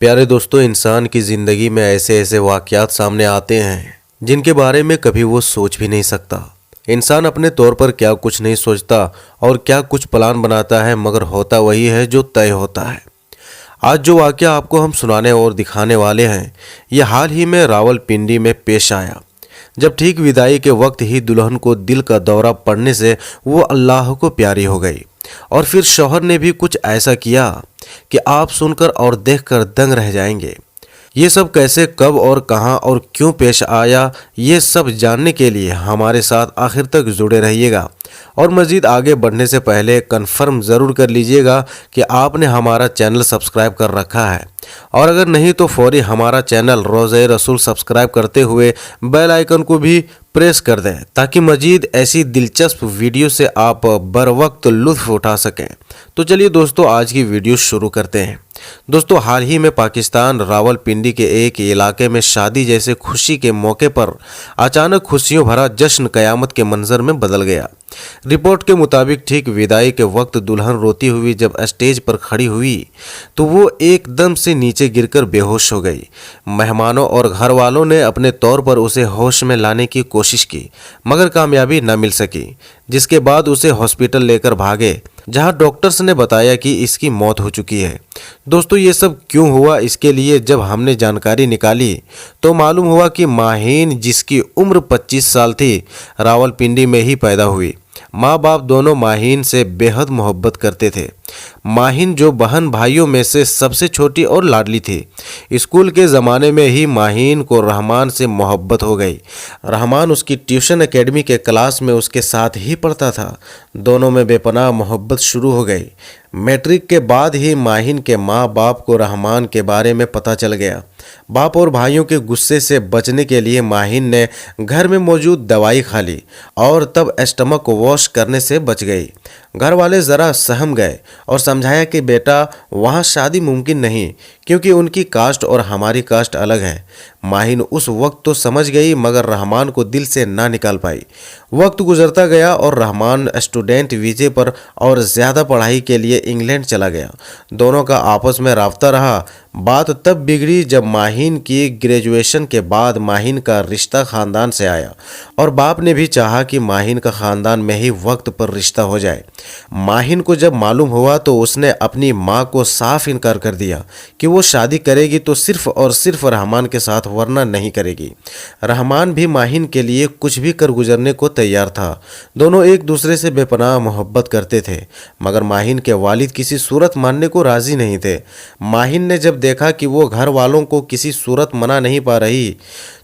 प्यारे दोस्तों, इंसान की ज़िंदगी में ऐसे ऐसे वाक़यात सामने आते हैं जिनके बारे में कभी वो सोच भी नहीं सकता। इंसान अपने तौर पर क्या कुछ नहीं सोचता और क्या कुछ प्लान बनाता है, मगर होता वही है जो तय होता है। आज जो वाक़या आपको हम सुनाने और दिखाने वाले हैं, ये हाल ही में रावलपिंडी में पेश आया, जब ठीक विदाई के वक्त ही दुल्हन को दिल का दौरा पड़ने से वो अल्लाह को प्यारी हो गई। और फिर शौहर ने भी कुछ ऐसा किया कि आप सुनकर और देखकर दंग रह जाएंगे। ये सब कैसे, कब और कहां और क्यों पेश आया, ये सब जानने के लिए हमारे साथ आखिर तक जुड़े रहिएगा। और मज़ीद आगे बढ़ने से पहले कंफर्म ज़रूर कर लीजिएगा कि आपने हमारा चैनल सब्सक्राइब कर रखा है, और अगर नहीं तो फौरी हमारा चैनल रोज़े रसूल सब्सक्राइब करते हुए बेल आइकन को भी प्रेस कर दें, ताकि मज़ीद ऐसी दिलचस्प वीडियो से आप बर वक्त लुत्फ़ उठा सकें। तो चलिए दोस्तों, आज की वीडियो शुरू करते हैं। दोस्तों, हाल ही में पाकिस्तान रावलपिंडी के एक इलाके में शादी जैसे खुशी के मौके पर अचानक खुशियों भरा जश्न क़यामत के मंजर में बदल गया। रिपोर्ट के मुताबिक ठीक विदाई के वक्त दुल्हन रोती हुई जब स्टेज पर खड़ी हुई तो वो एकदम से नीचे गिरकर बेहोश हो गई। मेहमानों और घर वालों ने अपने तौर पर उसे होश में लाने की कोशिश की, मगर कामयाबी न मिल सकी, जिसके बाद उसे हॉस्पिटल लेकर भागे, जहां डॉक्टर्स ने बताया कि इसकी मौत हो चुकी है। दोस्तों, ये सब क्यों हुआ, इसके लिए जब हमने जानकारी निकाली तो मालूम हुआ कि माहीन, जिसकी उम्र 25 साल थी, रावलपिंडी में ही पैदा हुई। माँ बाप दोनों माहीन से बेहद मोहब्बत करते थे। माहीन, जो बहन भाइयों में से सबसे छोटी और लाडली थी, स्कूल के ज़माने में ही माहीन को रहमान से मोहब्बत हो गई। रहमान उसकी ट्यूशन एकेडमी के क्लास में उसके साथ ही पढ़ता था। दोनों में बेपनाह मोहब्बत शुरू हो गई। मैट्रिक के बाद ही माहीन के माँ बाप को रहमान के बारे में पता चल गया। बाप और भाइयों के गुस्से से बचने के लिए माहीन ने घर में मौजूद दवाई खा ली और तब स्टमक वॉश करने से बच गई। घर वाले ज़रा सहम गए और समझाया कि बेटा, वहाँ शादी मुमकिन नहीं, क्योंकि उनकी कास्ट और हमारी कास्ट अलग है। माहीन उस वक्त तो समझ गई, मगर रहमान को दिल से ना निकाल पाई। वक्त गुजरता गया और रहमान स्टूडेंट वीज़े पर और ज़्यादा पढ़ाई के लिए इंग्लैंड चला गया। दोनों का आपस में राब्ता रहा। बात तब बिगड़ी जब माहीन की ग्रेजुएशन के बाद माहीन का रिश्ता ख़ानदान से आया, और बाप ने भी चाहा कि माहीन का ख़ानदान में ही वक्त पर रिश्ता हो जाए। माहीन को जब मालूम हुआ तो उसने अपनी माँ को साफ इनकार कर दिया कि वो शादी करेगी तो सिर्फ़ और सिर्फ रहमान के साथ, वरना नहीं करेगी। रहमान भी माहीन के लिए कुछ भी कर गुजरने को तैयार था। दोनों एक दूसरे से बेपनाह मोहब्बत करते थे, मगर माहीन के वालिद किसी सूरत मानने को राज़ी नहीं थे। माहीन ने जब देखा कि वो घर वालों को किसी सूरत मना नहीं पा रही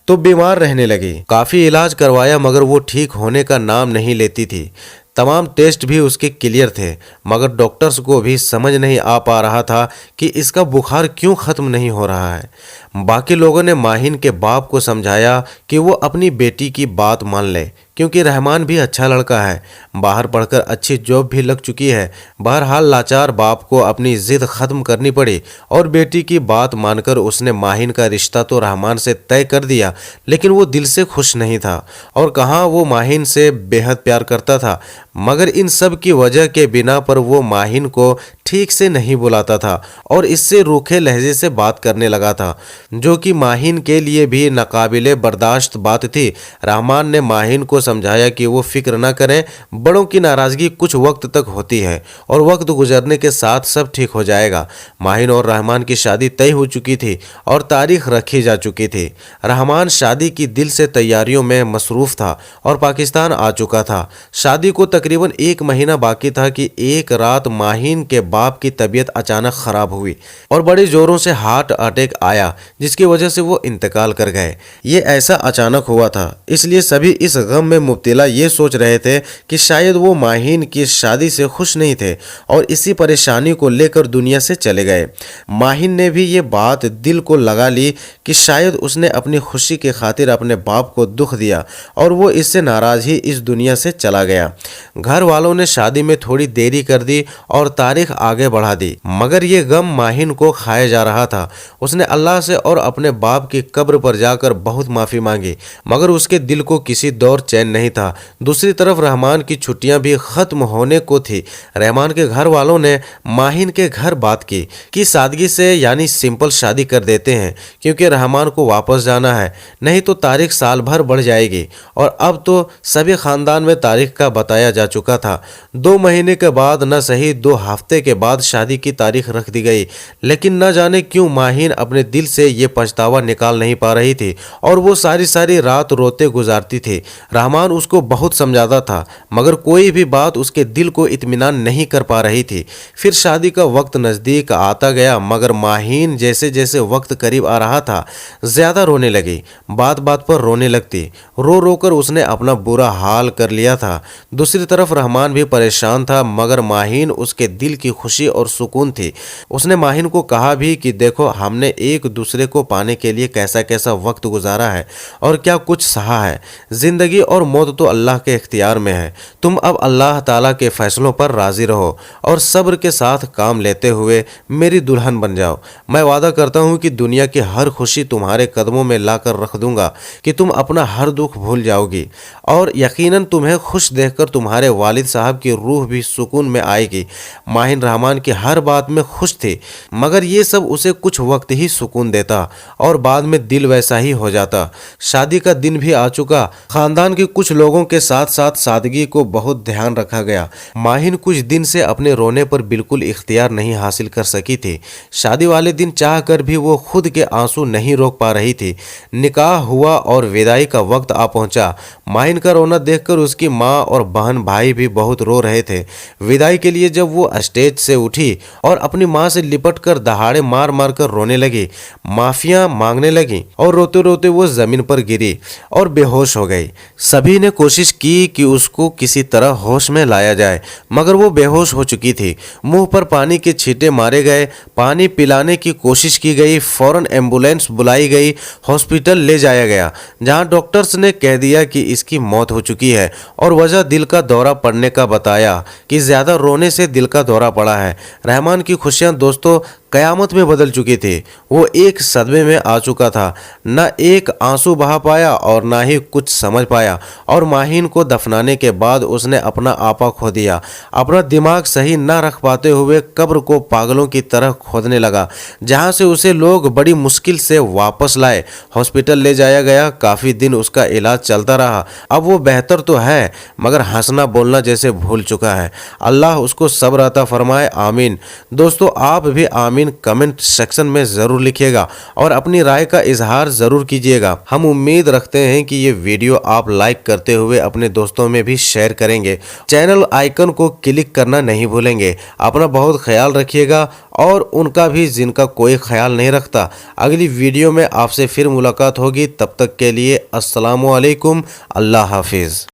तो बीमार रहने लगी। काफ़ी इलाज करवाया, मगर वो ठीक होने का नाम नहीं लेती थी। तमाम टेस्ट भी उसके क्लियर थे, मगर डॉक्टर्स को भी समझ नहीं आ पा रहा था कि इसका बुखार क्यों ख़त्म नहीं हो रहा है। बाकी लोगों ने माहीन के बाप को समझाया कि वो अपनी बेटी की बात मान ले, क्योंकि रहमान भी अच्छा लड़का है, बाहर पढ़कर अच्छी जॉब भी लग चुकी है। बहरहाल लाचार बाप को अपनी ज़िद ख़त्म करनी पड़ी और बेटी की बात मानकर उसने माहीन का रिश्ता तो रहमान से तय कर दिया, लेकिन वो दिल से खुश नहीं था। और कहाँ, वो माहीन से बेहद प्यार करता था, मगर इन सब की वजह के बिना पर वो माहीन को ठीक से नहीं बुलाता था और इससे रूखे लहजे से बात करने लगा था, जो कि माहीन के लिए भी नाकाबिले बर्दाश्त बात थी। रहमान ने माहीन को समझाया कि वो फिक्र न करें, बड़ों की नाराज़गी कुछ वक्त तक होती है और वक्त गुजरने के साथ सब ठीक हो जाएगा। माहीन और रहमान की शादी तय हो चुकी थी और तारीख रखी जा चुकी थी। रहमान शादी की दिल से तैयारियों में मसरूफ़ था और पाकिस्तान आ चुका था। शादी को तकरीबन 1 महीना बाकी था कि एक रात माहीन के बाप की तबीयत अचानक ख़राब हुई और बड़े ज़ोरों से हार्ट अटैक आया, जिसकी वजह से वो इंतकाल कर गए। ये ऐसा अचानक हुआ था, इसलिए सभी इस गम में मुब्तला ये सोच रहे थे कि शायद वो माहीन की शादी से खुश नहीं थे और इसी परेशानी को लेकर दुनिया से चले गए। माहीन ने भी ये बात दिल को लगा ली कि शायद उसने अपनी खुशी की खातिर अपने बाप को दुख दिया और वो इससे नाराज़ ही इस दुनिया से चला गया। घर वालों ने शादी में थोड़ी देरी कर दी और तारीख आगे बढ़ा दी, मगर ये गम माहिन को खाया जा रहा था। उसने अल्लाह से और अपने बाप की कब्र पर जाकर बहुत माफ़ी मांगी, मगर उसके दिल को किसी दौर चैन नहीं था। दूसरी तरफ रहमान की छुट्टियां भी ख़त्म होने को थी। रहमान के घर वालों ने माहिन के घर बात की कि सादगी से यानी सिंपल शादी कर देते हैं, क्योंकि रहमान को वापस जाना है, नहीं तो तारीख साल भर बढ़ जाएगी। और अब तो सभी ख़ानदान में तारीख का बताया जा चुका था। 2 महीने के बाद न सही 2 हफ्ते के बाद शादी की तारीख रख दी गई, लेकिन न जाने क्यों माहिन अपने दिल से ये पछतावा निकाल नहीं पा रही थी और वो सारी सारी रात रोते गुजारती थी। रहमान उसको बहुत समझाता था, मगर कोई भी बात उसके दिल को इत्मीनान नहीं कर पा रही थी। फिर शादी का वक्त नज़दीक आता गया, मगर माहिन जैसे जैसे वक्त करीब आ रहा था ज़्यादा रोने लगी। बात बात पर रोने लगती। रो रो कर उसने अपना बुरा हाल कर लिया था। दूसरी तरफ रहमान भी परेशान था, मगर माहिन उसके दिल की खुशी और सुकून थी। उसने माहिन को कहा भी कि देखो, हमने एक दूसरे को पाने के लिए कैसा कैसा वक्त गुजारा है और क्या कुछ सहा है। जिंदगी और मौत तो अल्लाह के इख्तियार में है। तुम अब अल्लाह ताला के फैसलों पर राजी रहो और सब्र के साथ काम लेते हुए मेरी दुल्हन बन जाओ। मैं वादा करता हूँ कि दुनिया की हर खुशी तुम्हारे कदमों में लाकर रख दूंगा कि तुम अपना हर दुख भूल जाओगी, और यकीनन तुम्हें खुश देखकर तुम्हारे वालिद साहब की रूह भी सुकून में आएगी। माहिन रहमान की हर बात में खुश थी, मगर ये सब उसे कुछ वक्त ही सुकून देता और बाद में दिल वैसा ही हो जाता। शादी का दिन भी आ चुका। खानदान के कुछ लोगों के साथ साथ सादगी को बहुत ध्यान रखा गया। माहिन कुछ दिन से अपने रोने पर बिल्कुल इख्तियार नहीं हासिल कर सकी थी। शादी वाले दिन चाह कर भी वो खुद के आंसू नहीं रोक पा रही थी। निकाह हुआ और विदाई का वक्त आ पहुंचा। माहिन का रोना देखकर उसकी माँ और बहन भाई भी बहुत रो रहे थे। विदाई के लिए जब वो स्टेज से उठी और अपनी माँ से लिपट कर दहाड़े मार मार कर रोने लगी, माफियाँ मांगने लगी और रोते रोते वो जमीन पर गिरी और बेहोश हो गई। सभी ने कोशिश की कि उसको किसी तरह होश में लाया जाए, मगर वो बेहोश हो चुकी थी। मुंह पर पानी के छींटे मारे गए, पानी पिलाने की कोशिश की गई, फौरन एम्बुलेंस बुलाई गई, हॉस्पिटल ले जाया गया, जहां डॉक्टर्स ने कह दिया कि इसकी मौत हो चुकी है और वजह दिल का दौरा पड़ने का बताया कि ज़्यादा रोने से दिल का दौरा पड़ा है। रहमान की खुशियां दोस्तों कयामत में बदल चुकी थी। वो एक सदमे में आ चुका था, न एक आंसू बहा पाया और ना ही कुछ समझ पाया। और माहिन को दफनाने के बाद उसने अपना आपा खो दिया। अपना दिमाग सही न रख पाते हुए कब्र को पागलों की तरह खोदने लगा, जहां से उसे लोग बड़ी मुश्किल से वापस लाए। हॉस्पिटल ले जाया गया, काफ़ी दिन उसका इलाज चलता रहा। अब वो बेहतर तो है, मगर हंसना बोलना जैसे भूल चुका है। अल्लाह उसको सब्र अता फरमाए, आमीन। दोस्तों, आप भी आमीन कमेंट सेक्शन में ज़रूर लिखिएगा और अपनी राय का इजहार ज़रूर कीजिएगा। हम उम्मीद रखते हैं कि ये वीडियो आप लाइक करते हुए अपने दोस्तों में भी शेयर करेंगे। चैनल आइकन को क्लिक करना नहीं भूलेंगे। अपना बहुत ख्याल रखिएगा और उनका भी जिनका कोई ख्याल नहीं रखता। अगली वीडियो में आपसे फिर मुलाकात होगी। तब तक के लिए अस्सलामु अलैकुम। अल्लाह हाफिज़।